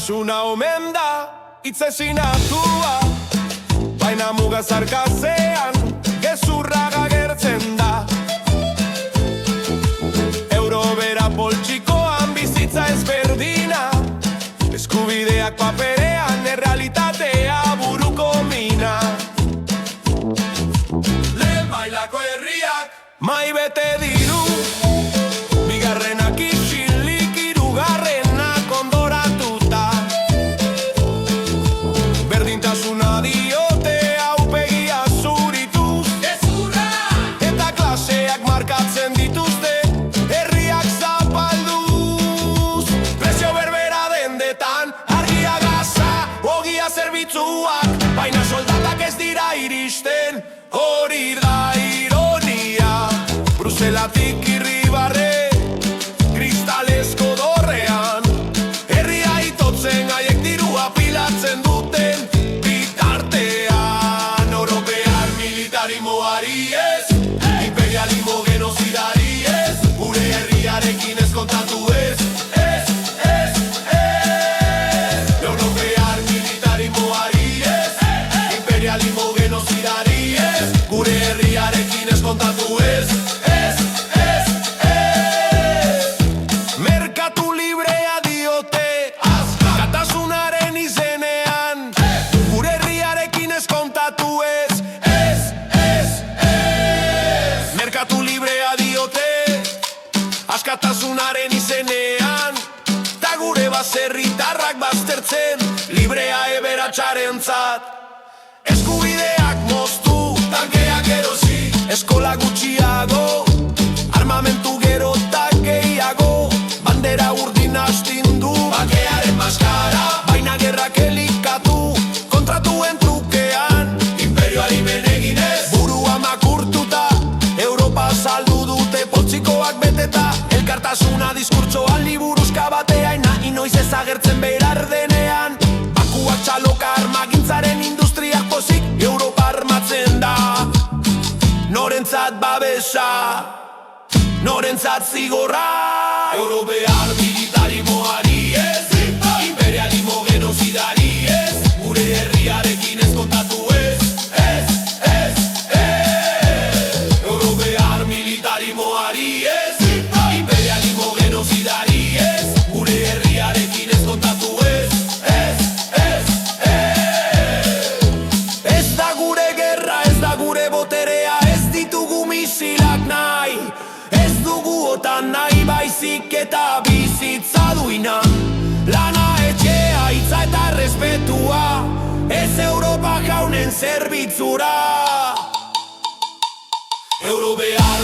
Berdintasuna omen da, itzezin atua, baina muga zarkazean, gezurra gagertzen da. Eurobera poltsikoan bizitza ezberdina, eskubideak paperean, errealitatea buruko mina. Lehen mailako herriak, mai bete diru, bigarrenak isilik, hirugarrenak ondoratuta. Berdintasuna diote aupegia zurituz, gezurra! Eta klaseak markatzen dituzte, herriak zapalduz. Prezio berbera dendetan, argia gaza, ogia zerbitzuak, baina soldatak ez dira iristen, hori da ironia. Bruselatik irribarre, kristalezko dorrean, herria itotzen haiek dirua pilatzen duten bitartean. Europear militarimoari ez, imperialismo genozidari ez, gure herriarekin ez kontatu ez. Europear militarimoari ez, imperialismo genozidari ez, gure herriarekin ez kontatu ez. Merkatu librea diote, katasunaren izenean, gure herriarekin ez kontatu ez. Merkatu librea diote, askatasunaren izenean, ta gure baserritarrak baztertzen, librea eberatsarentzat. Eskubideak moztu, tankeak erosi, eskola gutxiago, armamentu gero eta gehiago, bandera urdin astindu, bakearen maskara, baina gerrak elikatu, kontratuen trukean, imperioari beneginez, burua makurtuta, Europa saldu dute poltsikoak beteta, elkartasuna diskurtsoan liburuzka bateaina, inoiz ezagertzen behar denean, bakuak txaloka armagintzaren industriak pozik, Europa armatzen da. Norentzat babesa, norentzat zigorra. Europear militarimoari ez, imperialismo genozidari ez, gure herriarekin ez kontatu ez. Europear militarimoari ez, imperialismo genozidari ez, gure herriarekin ez kontatu ez. Ez da gure gerra, ez da gure boterea, ez ditugu misilak nahi, ez dugu otan nahi, baizik eta bizitza duina. Lana, etxea, hitza eta respetua, ez Europa jaunen zerbitzura. Europear